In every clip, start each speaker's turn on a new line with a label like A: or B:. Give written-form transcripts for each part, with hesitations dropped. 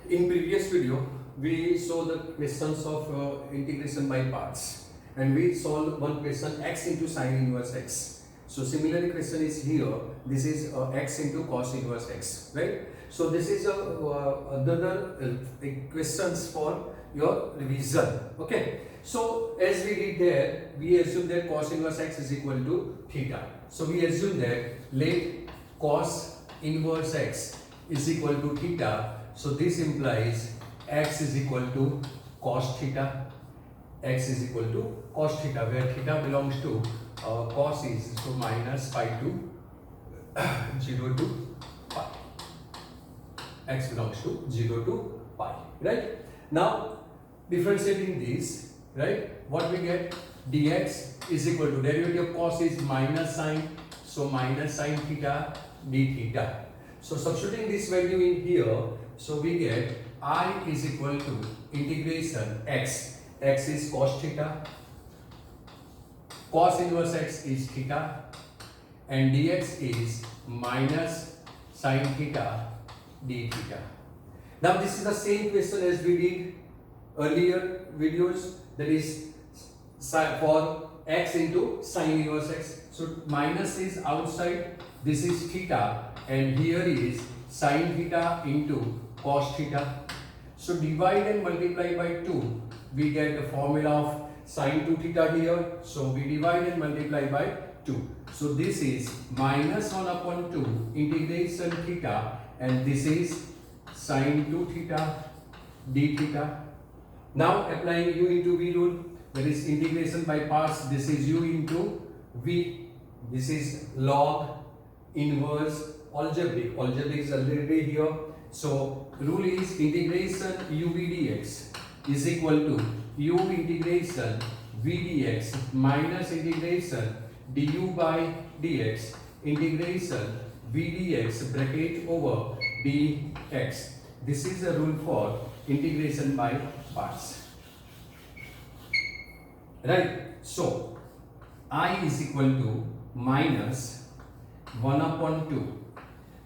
A: In previous video, we saw the questions of integration by parts, and we solved one question x into sine inverse x. So similarly, question is here. This is x into cos inverse x, right? So this is another questions for your revision. Okay. So as we did there, we assume that cos inverse x is equal to theta. So we assume that let cos inverse x is equal to theta. So this implies x is equal to cos theta. X is equal to cos theta, where theta belongs to cos is so minus pi to 0 to pi. X belongs to 0 to pi, right? Now differentiating this, right? What we get? Dx is equal to derivative of cos is minus sine, so minus sine theta d theta. So substituting this value in here, so we get I is equal to integration x. X is cos theta, cos inverse x is theta, and dx is minus sine theta d theta. Now this is the same question as we did earlier videos, that is for x into sine inverse x. So minus is outside, this is theta, and here is sine theta into cos theta. So divide and multiply by 2, we get the formula of sine 2 theta here. So we divide and multiply by 2. So this is minus 1 upon 2 integration theta, and this is sine 2 theta d theta. Now applying u into v rule, that is integration by parts. This is u into v. This is log inverse algebraic. Algebraic is already here. So rule is integration u v dx is equal to u integration v dx minus integration du by dx integration v dx bracket over dx. This is a rule for integration by parts, right? So I is equal to minus 1 upon 2.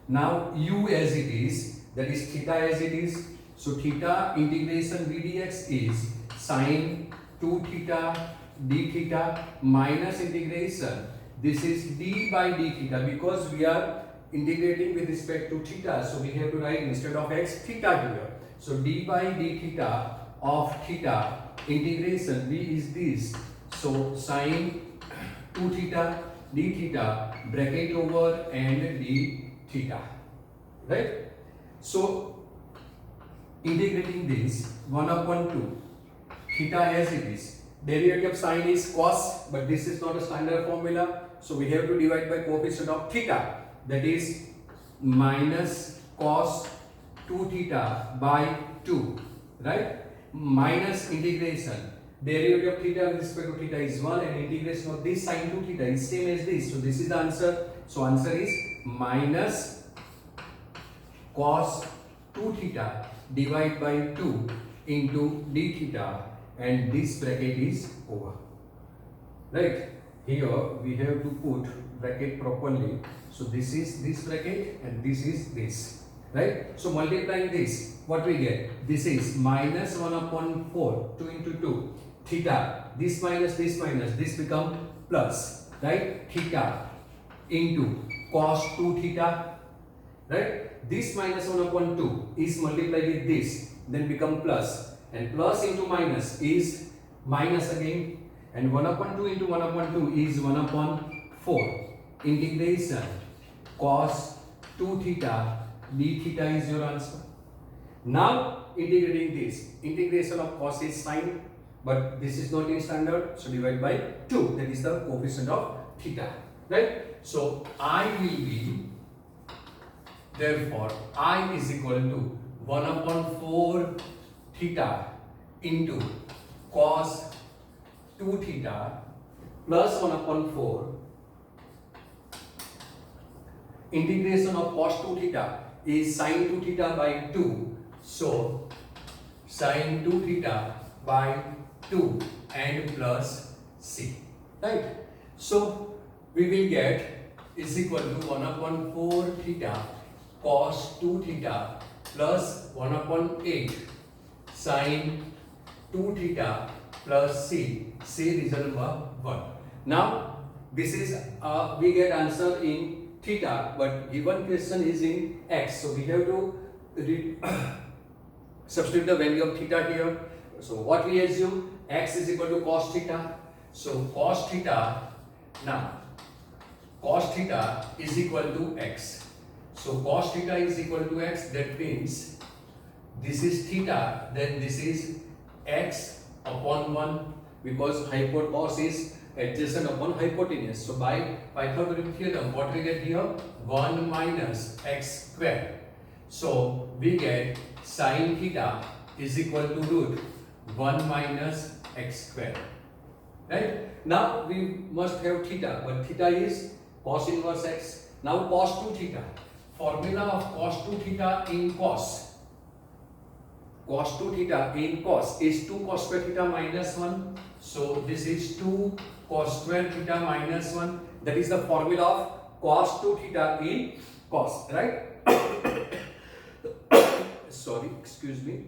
A: Now u as it is, that is theta as it is. So theta integration v dx is sine 2 theta d theta minus integration. This is d by d theta, because we are integrating with respect to theta. So we have to write instead of x theta here. So d by d theta of theta integration v is this. So sine 2 theta d theta bracket over and d theta, right? So integrating this 1 upon 2 theta as it is. Derivative of sine is cos, but this is not a standard formula, so we have to divide by coefficient of theta, that is minus cos 2 theta by 2, right? Minus integration derivative of theta with respect to theta is 1, and integration of this sine 2 theta is same as this. So this is the answer. So answer is minus cos 2 theta divided by 2 into d theta, and this bracket is over, right? Here we have to put bracket properly. So this is this bracket and this is this, right? So multiplying this, what we get? This is minus 1 upon 4, 2 into 2 theta, this minus this become plus, right? Theta into cos 2 theta, right? This minus 1 upon 2 is multiplied with this, then become plus, and plus into minus is minus again, and 1 upon 2 into 1 upon 2 is 1 upon 4. Integration cos 2 theta d theta is your answer. Now integrating this, integration of cos is sine, but this is not in standard, so divide by 2, that is the coefficient of theta, right? So I will be, therefore I is equal to 1 upon 4 theta into cos 2 theta plus 1 upon 4. Integration of cos 2 theta is sine 2 theta by 2. So sine 2 theta by 2 and plus c, right? So we will get is equal to 1 upon 4 theta cos 2 theta plus 1 upon 8 sine 2 theta plus c. C result number 1. Now this is we get answer in theta, but given question is in x, so we have to substitute the value of theta here. So what we assume, x is equal to cos theta. So cos theta, now cos theta is equal to x. So cos theta is equal to x, that means this is theta, then this is x upon 1, because hypotenuse is adjacent upon hypotenuse. So by Pythagorean theorem, what we get here? 1 minus x square. So we get sin theta is equal to root 1 minus x square. Right? Now we must have theta, but theta is cos inverse x. Now cos 2 theta. Formula of cos 2 theta in cos. Cos 2 theta in cos is 2 cos square theta minus 1. So this is 2 cos square theta minus 1. That is the formula of cos 2 theta in cos, right? Sorry, excuse me.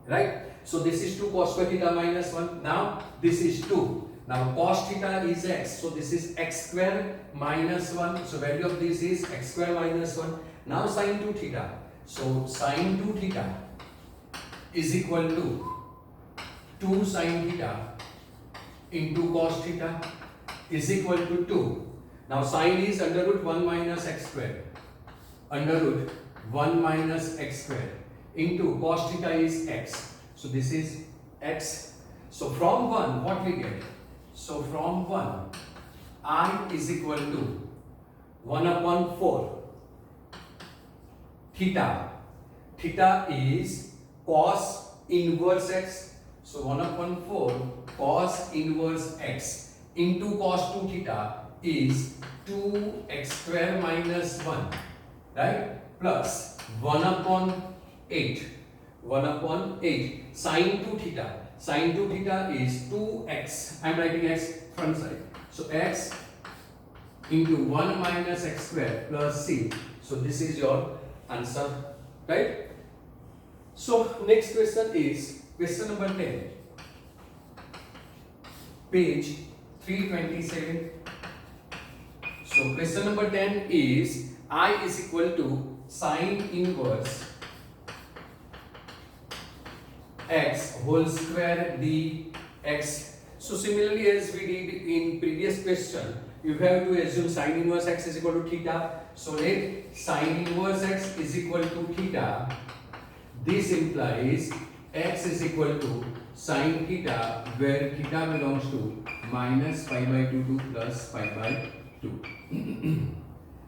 A: Right? So this is 2 cos square theta minus 1. Now this is 2. Now cos theta is x. So this is x square minus 1. So value of this is x square minus 1. Now sin 2 theta. So sin 2 theta is equal to 2 sin theta into cos theta is equal to 2. Now sin is under root 1 minus x square. Under root 1 minus x square into cos theta is x. So this is x. So from 1 what we get? So from 1 I is equal to 1 upon 4 theta. Theta is cos inverse x. So 1 upon 4 cos inverse x into cos 2 theta is 2x square minus 1, right? Plus 1 upon 8. 1 upon 8 sin 2 theta. Sin 2 theta is 2x. I am writing x front side. So x into 1 minus x square plus c. So this is your answer, right? So next question is question number 10. Page 327. So question number 10 is I is equal to sine inverse x whole square dx. So similarly as we did in previous question, you have to assume sine inverse x is equal to theta. So let sine inverse x is equal to theta. This implies x is equal to sine theta, where theta belongs to minus pi by 2 to plus pi by 2.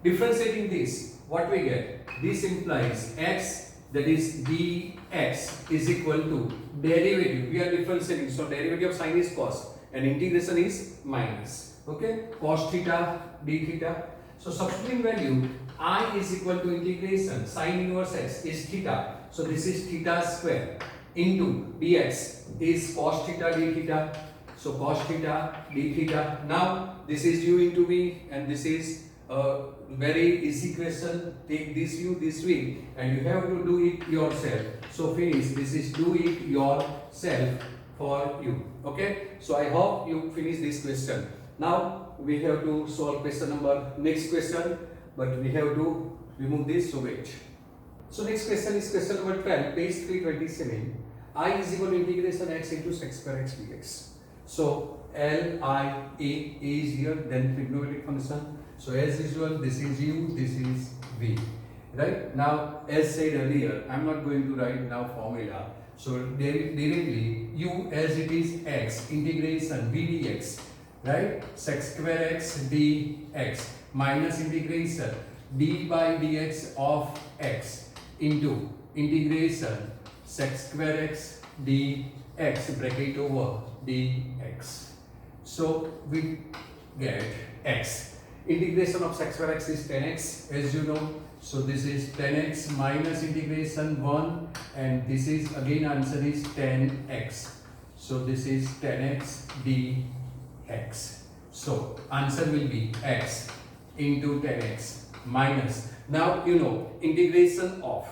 A: Differentiating this, what we get? This implies x, that is dx, is equal to derivative. We are differentiating, so derivative of sine is cos and integration is minus. Okay, cos theta d theta. So substituting value, I is equal to integration sine inverse x is theta. So this is theta square into dx is cos theta d theta. So cos theta d theta. Now this is u into v, and this is a very easy question. Take this u this way, and you have to do it yourself. So finish. This is do it yourself for you. Okay. So I hope you finish this question. Now we have to solve question number next question, but we have to remove this. So wait. So next question is question number 12, page 327. I is equal to integration x into sec square x dx. So L, I, A is here, then trigonometric function. So as usual, this is u, this is v. Right? Now, as said earlier, I am not going to write now formula. So directly, u as it is x, integration v dx, right? Sec square x dx minus integration d by dx of x into integration sec square x dx bracket over dx. So we get x. Integration of sec square x is 10x, as you know. So this is 10x minus integration 1, and this is again answer is 10x. So this is 10x dx. So answer will be x into 10x minus. Now you know integration of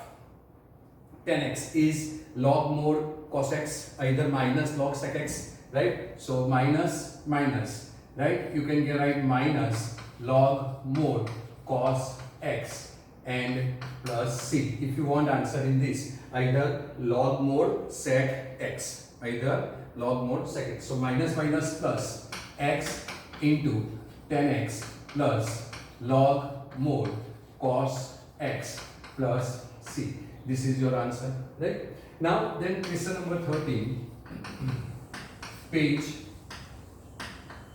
A: 10x is log more cos x, either minus log sec x, right? So minus minus, right? You can write minus log more cos x and plus c. If you want answer in this, either log more sec x, either log more sec x. So minus minus plus x into 10x plus log more cos x plus c. This is your answer, right? Now then question number 13, page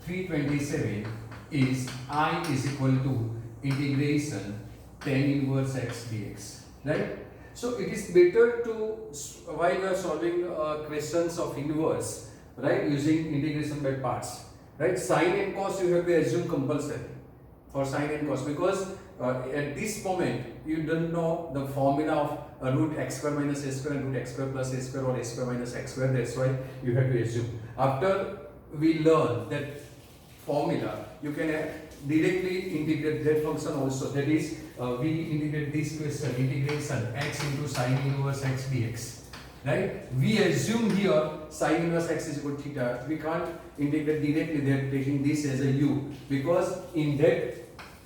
A: 327 is I is equal to integration tan inverse x dx, right? So it is better to, while you are solving questions of inverse, right, using integration by parts, right? Sine and cos you have to assume compulsory for sine and cos, because at this moment you don't know the formula of root x square minus a square and root x square plus a square or a square minus x square. That's why you have to assume. After we learn that formula, you can directly integrate that function also. That is, we integrate this question, integration x into sine inverse x dx. Right? We assume here sine inverse x is equal to theta. We can't integrate directly there, taking this as a u, because in that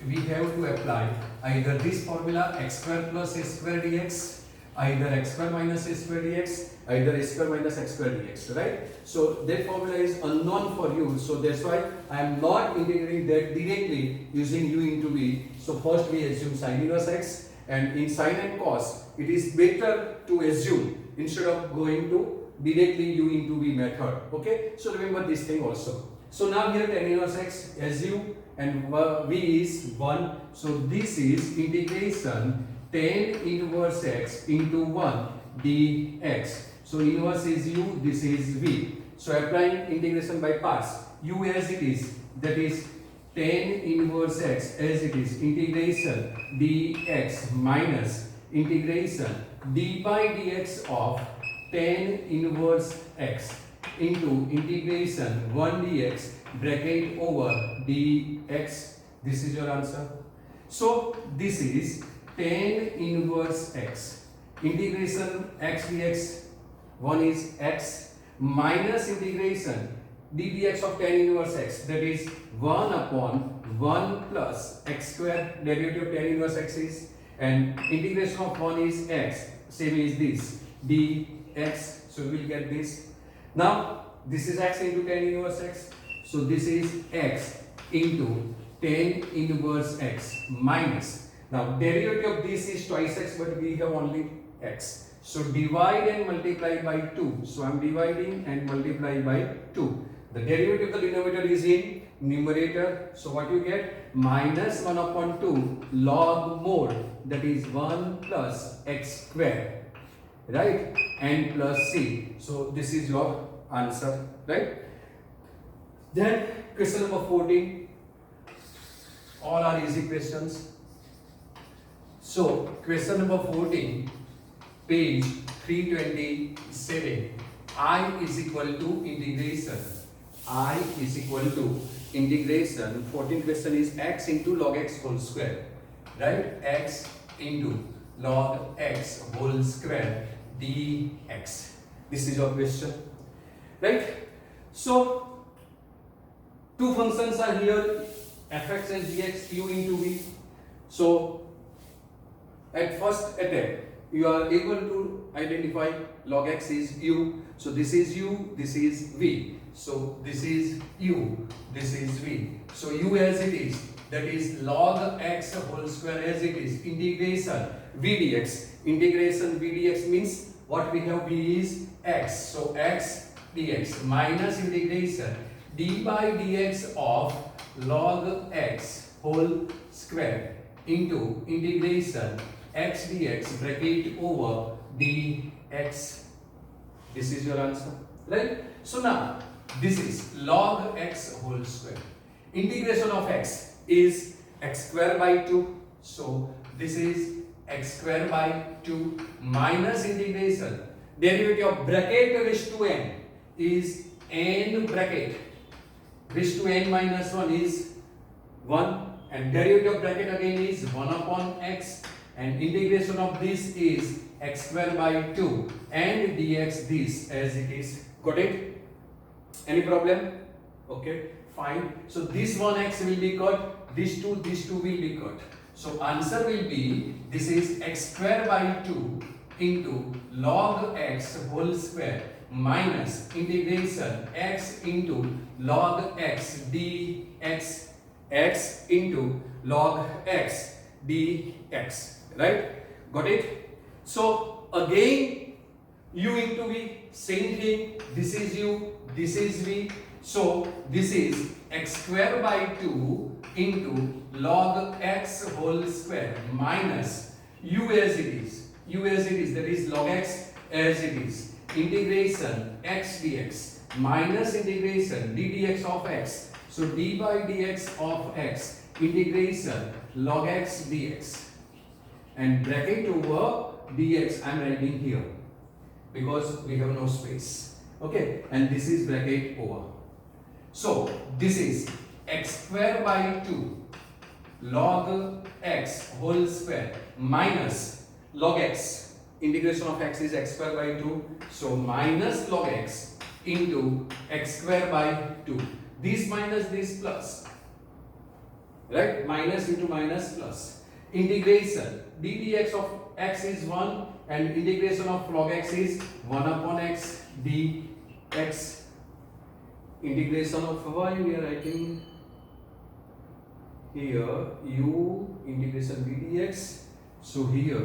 A: we have to apply either this formula x square plus a square dx, either x square minus a square dx, either a square minus x square dx, right? So that formula is unknown for you, so that's why I am not integrating that directly using u into v. So first we assume sine inverse x, and in sine and cos it is better to assume instead of going to directly u into v method. Okay, so remember this thing also. So now here tan inverse x assume, and v is 1, so this is integration tan inverse x into 1 dx. So inverse is u, this is v. So applying integration by parts, u as it is, that is tan inverse x as it is, integration dx minus integration d by dx of tan inverse x into integration 1 dx bracket over dx. This is your answer. So this is tan inverse x, integration x dx, 1 is x, minus integration d dx of tan inverse x, that is 1 upon 1 plus x square, derivative of tan inverse x is, and integration of 1 is x, same is this dx. So we will get this. Now this is x into tan inverse x, so this is x into tan inverse x minus, now derivative of this is twice x, but we have only x, so divide and multiply by 2. So I am dividing and multiply by 2. The derivative of the denominator is in numerator, so what you get, minus 1 upon 2 log more, that is 1 plus x square, right, and plus c. So this is your answer, right? Then question number 14, all are easy questions. So question number 14, page 327, I is equal to integration, I is equal to integration, 14th question is x into log x whole square, right, x into log x whole square dx. This is your question, right? So two functions are here, fx and gx, u into v. So at first attempt you are able to identify log x is u, so this is u, this is v, so this is u, this is v. So u as it is, that is log x whole square as it is, integration v dx. Integration v dx means what we have, v is x, so x dx minus integration d by dx of log x whole square into integration x dx bracket over dx. This is your answer, right? So now this is log x whole square. Integration of x is x square by 2, so this is x square by 2 minus integration derivative of bracket raised to n is n bracket raised to n minus 1 is 1, and derivative of bracket again is 1 upon x, and integration of this is x square by 2 and dx this as it is. Got it? Any problem? Okay, fine. So this 1x will be cut, this 2 will be cut. So answer will be, this is x square by 2 into log x whole square minus integration x into log x dx x into log x dx, right? Got it? So again u into v, same thing, this is u, this is v, so this is x square by 2 into log x whole square minus u as it is, that is log x as it is, integration x dx minus integration d dx of x, so d by dx of x integration log x dx, and bracket over dx I am writing here because we have no space. Okay, and this is bracket over. So this is x square by 2 log x whole square minus log x, integration of x is x square by 2, so minus log x into x square by 2. This minus this plus, right? Minus into minus plus. Integration d dx of x is 1 and integration of log x is 1 upon x dx. Integration of y we are writing here u integration d dx. So here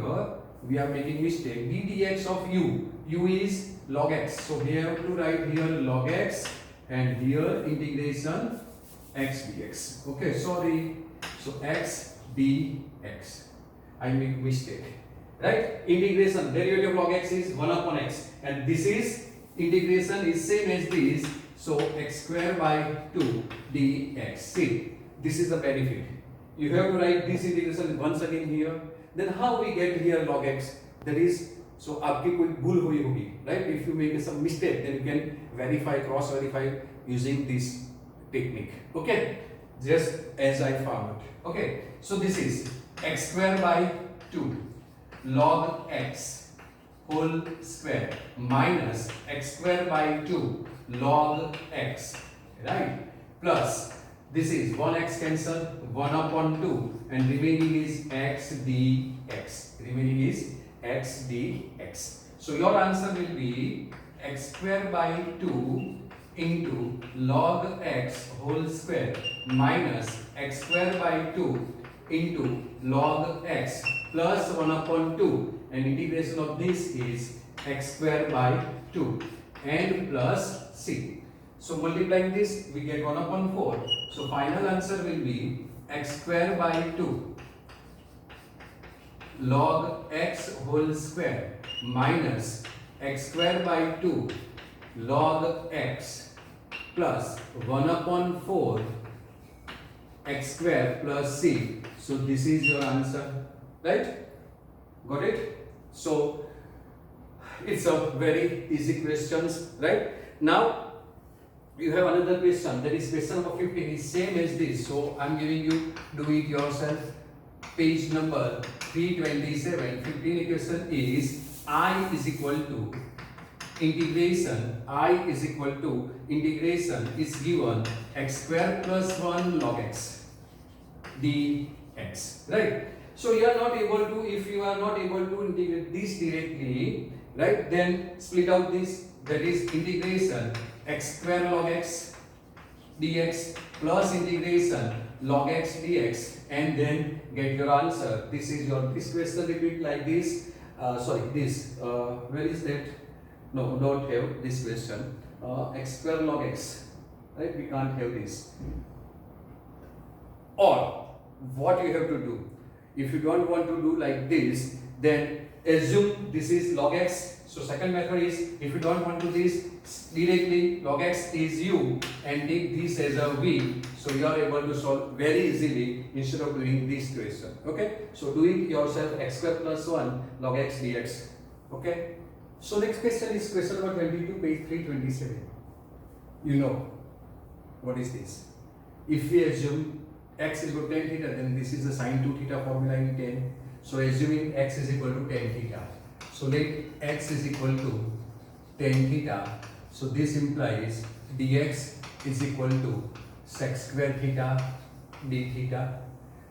A: we are making mistake, d dx of u is log x, so we have to write here log x and here integration x dx. Okay, sorry, so x dx, I make mistake, right? Integration derivative of log x is 1 upon x and this is integration is same as this, so x square by 2 dx. See, this is the benefit, you have to write this integration once again here. Then how we get here log x, that is, so आपकी कोई भूल हुई होगी, right? If you make some mistake, then you can verify, cross verify using this technique. Okay, just as I found. Okay, so this is x square by 2 log x whole square minus x square by 2 log x, right? Plus this is 1x cancel, 1 upon 2 and remaining is x dx. Remaining is x dx. So your answer will be x square by 2 into log x whole square minus x square by 2 into log x plus 1 upon 2 and integration of this is x square by 2 and plus c. So multiplying this we get 1 upon 4. So final answer will be x square by 2 log x whole square minus x square by 2 log x plus 1 upon 4 x square plus c. So this is your answer, right? Got it? So it's a very easy questions, right? Now you have another question, that is question number 15 is same as this, so I'm giving you do it yourself. Page number 327, 15 question is I is equal to integration, I is equal to integration is given x square plus 1 log x dx, right? So you are not able to, if you are not able to integrate this directly, right, then split out this, that is integration x square log x dx plus integration log x dx and then get your answer. This is your, this question repeat like this, where is that? No, don't have this question, x square log x, right? We can't have this. Or what you have to do, if you don't want to do like this, then assume this is log x. So second method is, if you don't want to do this directly, log x is u and take this as a v, so you are able to solve very easily instead of doing this question. Okay, so do it yourself, x square plus 1 log x dx. Okay, so next question is question number 22, page 327. You know what is this? If we assume x is equal to tan theta, then this is the sin 2 theta formula in tan. So assuming x is equal to tan theta, So let x is equal to tan theta. So this implies dx is equal to sec square theta d theta.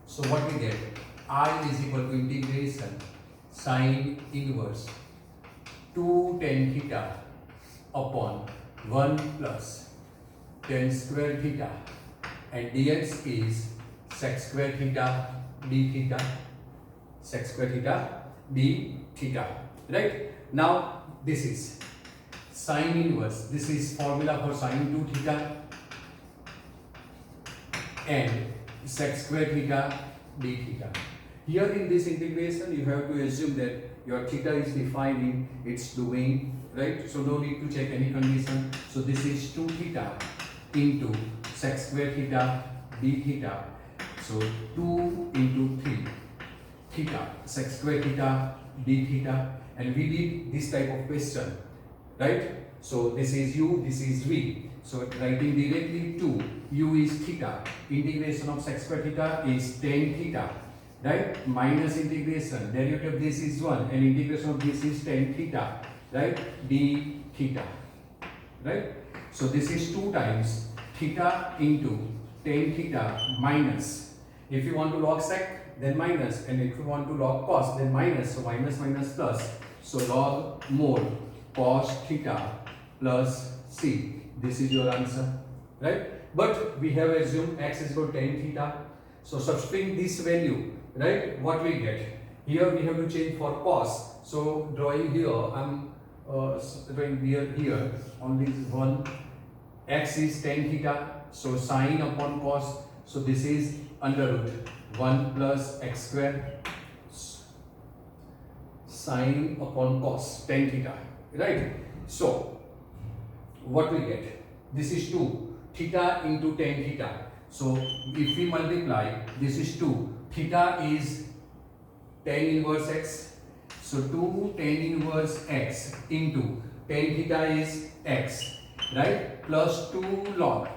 A: So what we get? I is equal to integration sine inverse 2 tan theta upon 1 plus tan square theta, and dx is sec square theta d theta, sec square theta d theta, right? Now this is sine inverse, this is formula for sine 2 theta and sec square theta d theta. Here in this integration you have to assume that your theta is defined in its domain, right? So no need to check any condition. So this is 2 theta into sec square theta d theta. So 2 into 3 theta sec square theta d theta, and we did this type of question, right? So this is u, this is v. So writing directly 2, u is theta, integration of sec square theta is tan theta, right? Minus integration, derivative of this is 1 and integration of this is tan theta, right? D theta, right? So this is 2 times theta into tan theta minus, if you want to log sec then minus, and if you want to log cos then minus, so minus minus plus, so log more cos theta plus c. This is your answer, right? But we have assumed x is equal to tan theta, so substituting this value, right, what we get? Here we have to change for cos, so drawing here, I'm drawing here only one, x is tan theta, so sine upon cos, so this is under root 1 plus x square sine upon cos tan theta, right? So what we get? This is 2 theta into tan theta. So if we multiply, this is 2 theta is tan inverse x, so 2 tan inverse x into tan theta is x, right, plus 2 log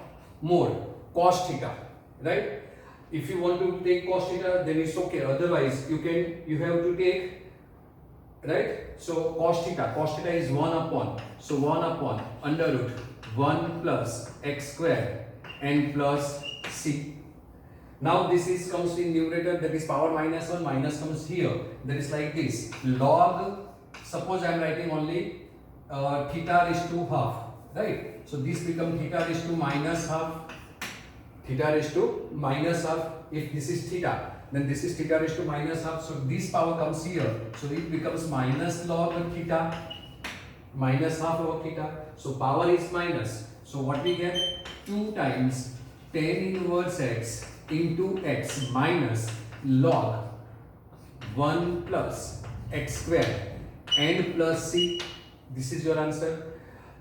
A: more cos theta, right? If you want to take cos theta then it's okay, otherwise you have to take, right? So cos theta is 1 upon, so 1 upon under root 1 plus x square and plus c. Now this is comes in numerator, that is power minus 1, minus comes here, that is like this log, suppose I am writing only theta raised to half, right? So this becomes theta raised to minus half, theta raised to minus half. If this is theta, then this is theta raised to minus half, so this power comes here, so it becomes minus log theta, minus half log theta, so power is minus, so what we get? 2 times tan inverse x into x minus log 1 plus x square and plus c. This is your answer.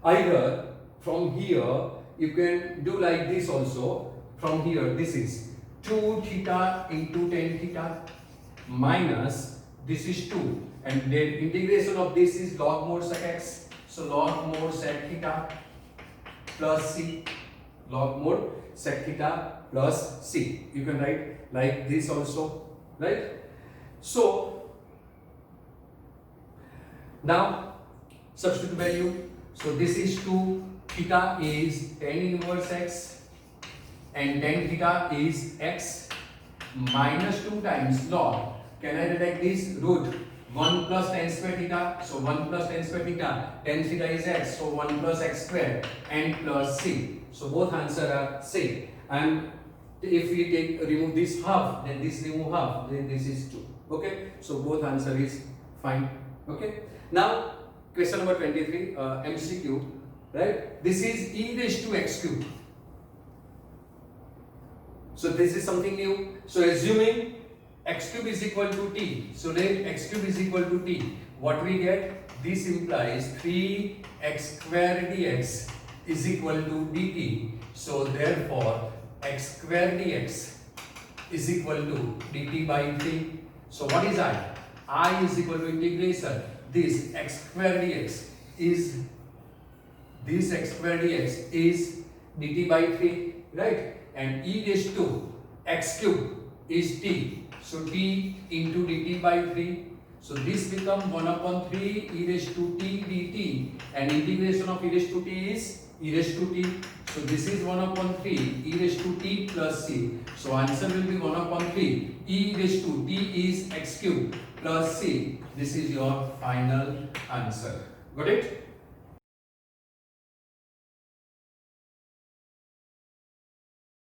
A: Either from here you can do like this also, from here this is 2 theta into tan theta minus this is 2, and then integration of this is log more sec x, so log more sec theta plus c, log more sec theta plus c. You can write like this also, right? So now substitute value, so this is 2 theta is tan inverse x and tan theta is x minus 2 times log, can I write this, root 1 plus tan square theta, so 1 plus tan square theta, tan theta is x, so 1 plus x square and plus c. So both answer are same, and if we remove this half, then this remove half, then this is 2. Okay, so both answer is fine. Okay, now question number 23, MCQ, right? This is e raised to x cube. So this is something new. So assuming x cube is equal to t, so let x cube is equal to t, what we get? This implies 3x square dx is equal to dt. So therefore x square dx is equal to dt by 3. So what is I? I is equal to integration. This x square dx is dt by 3, right? And e raised to x cube is t, so t into dt by 3. So this become 1 upon 3 e raised to t dt, and integration of e raised to t is e raised to t. So this is 1 upon 3 e raised to t plus c. So answer will be 1 upon 3 e raised to t is x cube plus c. This is your final answer. Got it?